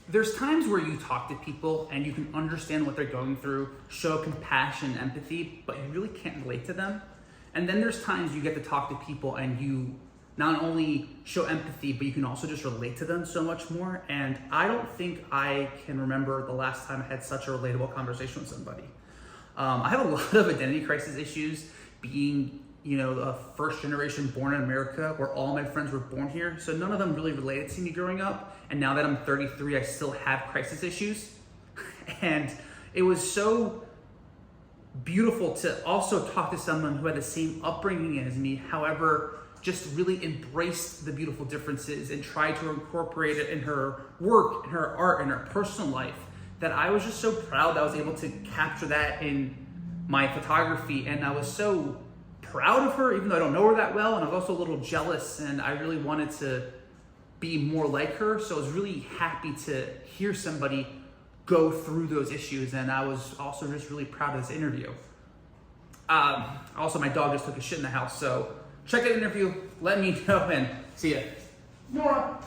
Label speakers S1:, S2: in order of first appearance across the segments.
S1: There's times where you talk to people and you can understand what they're going through, show compassion, empathy, but you really can't relate to them. And then there's times you get to talk to people and you not only show empathy, but you can also just relate to them so much more. And I don't think I can remember the last time I had such a relatable conversation with somebody. I have a lot of identity crisis issues being, a first generation born in America where all my friends were born here. So none of them really related to me growing up. And now that I'm 33, I still have crisis issues. And it was so beautiful to also talk to someone who had the same upbringing as me, however, just really embraced the beautiful differences and tried to incorporate it in her work, in her art, in her personal life, that I was just so proud that I was able to capture that in my photography. And I was so proud of her, even though I don't know her that well, and I was also a little jealous, and I really wanted to be more like her. So I was really happy to hear somebody go through those issues, and I was also just really proud of this interview. Also, my dog just took a shit in the house, so check that interview, let me know, and see ya. Nora.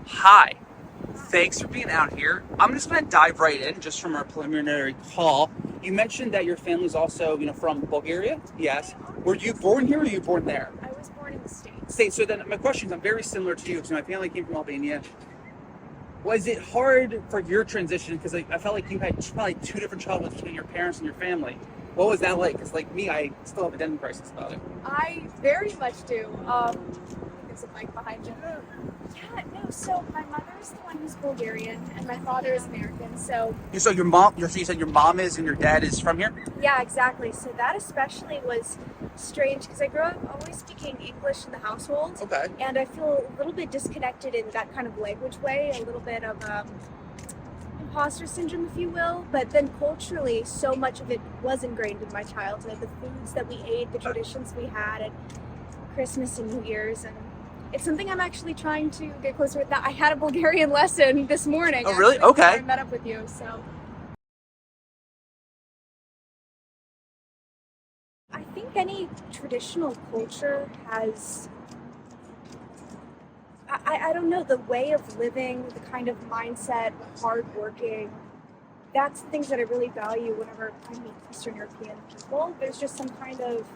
S1: Hi, thanks for being out here. I'm just gonna dive right in just from our preliminary call. You mentioned that your family's also, from Bulgaria? Yes. Were you born here or were you born there?
S2: I was born in the States.
S1: States. So then my questions, I'm very similar to you because my family came from Albania. Was it hard for your transition? Because I felt like you had probably two different childhoods between your parents and your family. What was that like? Because like me, I still have a identity crisis about it.
S2: I very much do. There's a mic behind you. Yeah, no, so my mother's the one who's Bulgarian and my father is American, so...
S1: So your mom, you said your mom is and your dad is from here?
S2: Yeah, exactly. So that especially was strange because I grew up always speaking English in the household.
S1: Okay.
S2: And I feel a little bit disconnected in that kind of language way, a little bit of imposter syndrome, if you will. But then culturally, so much of it was ingrained in my childhood. The foods that we ate, the traditions we had at Christmas and New Year's, and it's something I'm actually trying to get closer with. That I had a Bulgarian lesson this morning.
S1: Oh, really?
S2: Actually,
S1: Okay.
S2: before I met up with you, so. I think any traditional culture has, I don't know, the way of living, the kind of mindset, hardworking. That's the things that I really value whenever I meet Eastern European people. There's just some kind of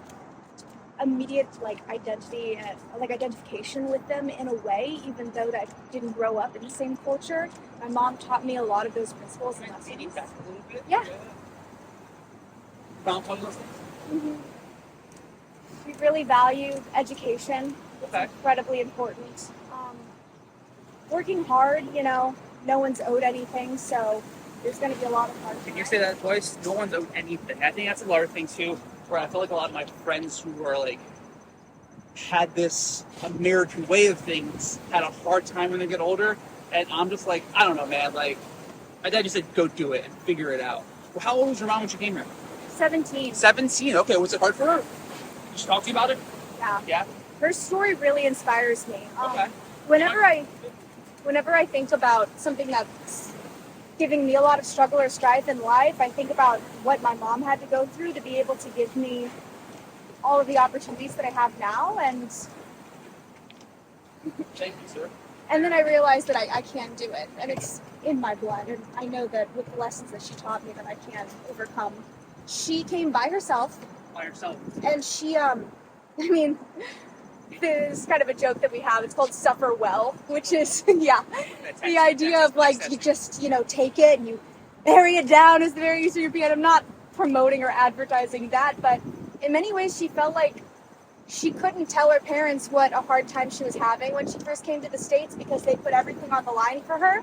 S2: immediate identity and identification with them in a way, even though that I didn't grow up in the same culture. My mom taught me a lot of those principles and lessons.
S1: Back a little bit?
S2: Yeah. Mm-hmm. We really value education. It's incredibly important. Working hard, no one's owed anything, so there's going to be a lot of hard work.
S1: Can you say that twice? No one's owed anything. I think that's a larger thing too, where I feel like a lot of my friends who are had this American way of things had a hard time when they get older, and I'm just like, I don't know, man. Like, my dad just said, go do it and figure it out. Well, how old was your mom when she came here?
S2: 17.
S1: 17. Okay, was it hard for her? Did she talk to you about it?
S2: Yeah.
S1: Yeah.
S2: Her story really inspires me.
S1: Okay.
S2: Whenever I think about something that's giving me a lot of struggle or strife in life, I think about what my mom had to go through to be able to give me all of the opportunities that I have now, and
S1: Thank you, sir.
S2: And then I realized that I can do it, and it's in my blood, and I know that with the lessons that she taught me that I can overcome. She came by herself.
S1: By yourself.
S2: And she, this is kind of a joke that we have. It's called suffer well, which is, the idea of you just, take it and you bury it down as the very Eastern European. I'm not promoting or advertising that, but in many ways she felt like she couldn't tell her parents what a hard time she was having when she first came to the States because they put everything on the line for her.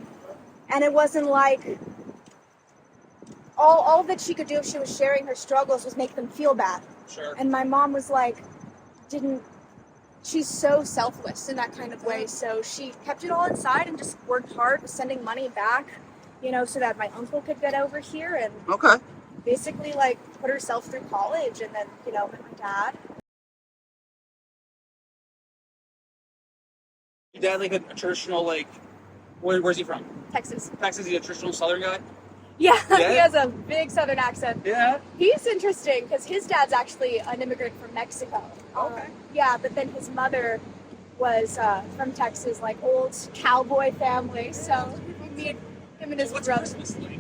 S2: And it wasn't like all that she could do if she was sharing her struggles was make them feel bad.
S1: Sure.
S2: And my mom was she's so selfless in that kind of way. So she kept it all inside and just worked hard with sending money back, so that my uncle could get over here and basically put herself through college and then, met my dad.
S1: Your dad a traditional where's he from?
S2: Texas.
S1: Texas, he's a traditional Southern guy?
S2: Yeah,
S3: Yeah?
S2: he has a big Southern accent.
S3: Yeah.
S2: He's interesting because his dad's actually an immigrant from Mexico.
S3: Okay.
S2: Yeah, but then his mother was from Texas, like old cowboy family. So we meet him and his
S3: What's
S2: brother.
S3: Christmas like?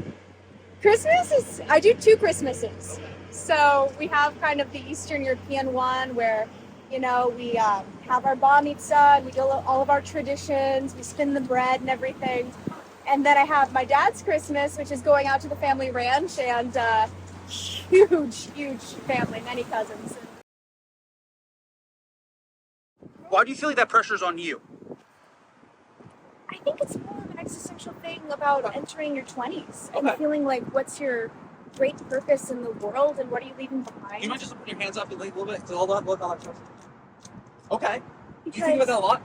S2: Christmas is, I do 2 Christmases. So we have kind of the Eastern European one where, you know, we have our bar mitzvah and we do all of our traditions, we spin the bread and everything. And then I have my dad's Christmas, which is going out to the family ranch and huge family, many cousins.
S3: Why do you feel like that pressure's on you?
S2: I think it's more of an existential thing about entering your 20s and
S3: Okay.
S2: feeling like what's your great purpose in the world and what are you leaving behind?
S3: You might just put your hands up and like a little bit. Hold on, look on. Okay. Do you
S2: Because,
S3: think about that a lot?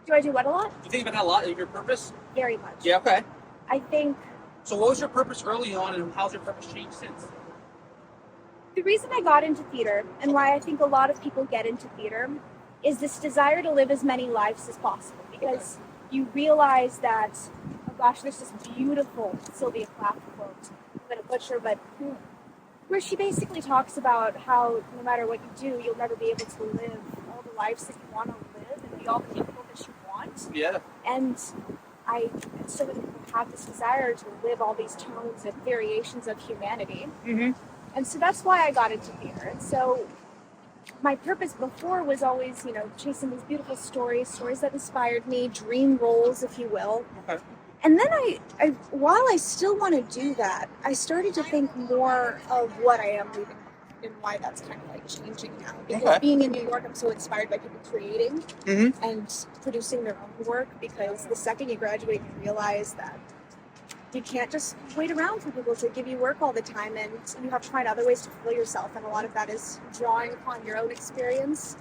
S2: do I do what a lot?
S3: You think about that a lot, your purpose?
S2: Very much.
S3: Yeah, okay.
S2: I think
S3: So what was your purpose early on and how's your purpose changed since?
S2: the reason I got into theater and why I think a lot of people get into theater is this desire to live as many lives as possible because you realize that, oh gosh, there's this beautiful Sylvia Plath quote, I'm going to butcher, but where she basically talks about how no matter what you do, you'll never be able to live all the lives that you want to live and be all the people that you want.
S3: Yeah.
S2: And so many people have this desire to live all these tones and variations of humanity.
S3: Mm-hmm.
S2: And so that's why I got into theater. And so my purpose before was always, you know, chasing these beautiful stories that inspired me, dream roles, if you will.
S3: Okay.
S2: And then I while I still want to do that, I started to think more of what I am leaving and why that's kind of like changing now. Because
S3: Okay.
S2: being in New York, I'm so inspired by people creating
S3: Mm-hmm.
S2: and producing their own work because the second you graduate, you realize that you can't just wait around for people to give you work all the time and you have to find other ways to fulfill yourself, and a lot of that is drawing upon your own experience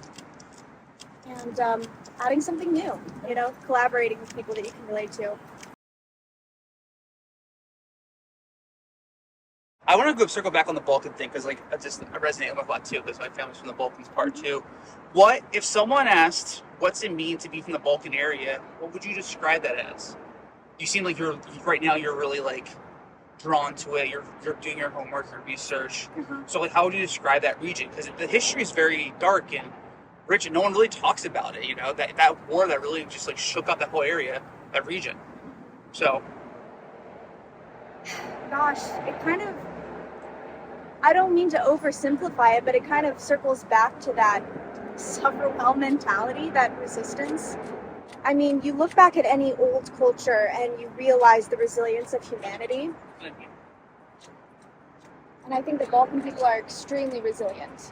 S2: and adding something new, you know, collaborating with people that you can relate to.
S3: I want to go circle back on the Balkan thing because, like, I resonate with a lot too because my family's from the Balkans part too. What if someone asked, "What's it mean to be from the Balkan area?" What would you describe that as? You seem like you're really like drawn to it. You're doing your homework, your research. So, like, how would you describe that region? Because the history is very dark and rich, and no one really talks about it. You know, that war that really just like shook up that whole area, that region. So,
S2: Gosh, it kind of, I don't mean to oversimplify it, but it kind of circles back to that suffer well mentality, that resistance. I mean, you look back at any old culture and you realize the resilience of humanity. And I think the Balkan people are extremely resilient.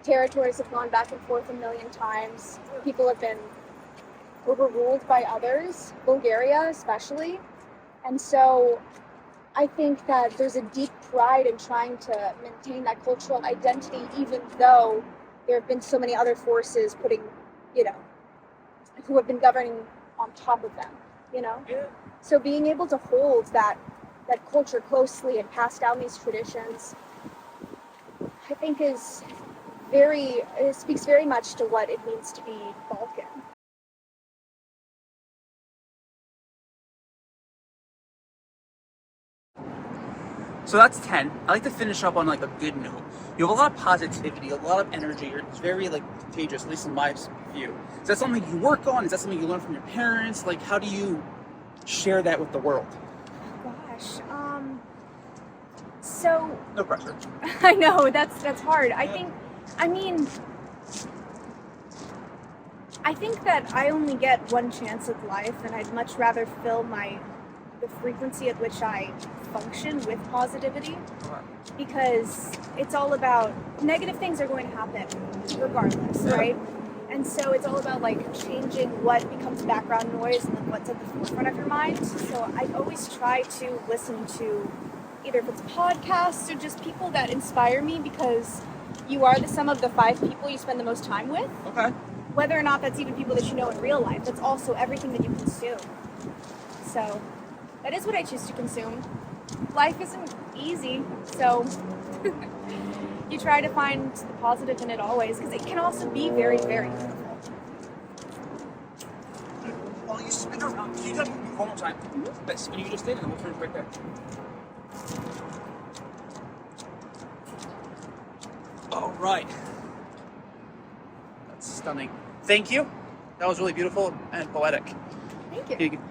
S2: Territories have gone back and forth a million times. People have been overruled by others, Bulgaria especially. And so I think that there's a deep pride in trying to maintain that cultural identity, even though there have been so many other forces putting, you know, who have been governing on top of them, you know?
S3: yeah.
S2: So being able to hold that culture closely and pass down these traditions, I think it speaks very much to what it means to be Balkan.
S3: So that's 10. I like to finish up on like a good note. You have a lot of positivity, a lot of energy. It's very like contagious, at least in my view. Is that something you work on? Is that something you learn from your parents? Like, how do you share that with the world?
S2: Gosh, so
S3: No pressure.
S2: I know that's hard. I think that I only get one chance at life, and I'd much rather fill the frequency at which I function with positivity, because it's all about negative things are going to happen regardless, right? And so it's all about like changing what becomes background noise and then what's at the forefront of your mind. So I always try to listen to either if it's podcasts or just people that inspire me, because you are the sum of the 5 people you spend the most time with.
S3: Okay.
S2: Whether or not that's even people that you know in real life, that's also everything that you consume. So that is what I choose to consume. Life isn't easy, so you try to find the positive in it always, because it can also be very, very difficult.
S3: While you spin around, can you tell me one more time? That spin you just did, and we'll turn right there. All right. That's stunning. Thank you. That was really beautiful and poetic.
S2: Thank you.
S3: Here you go.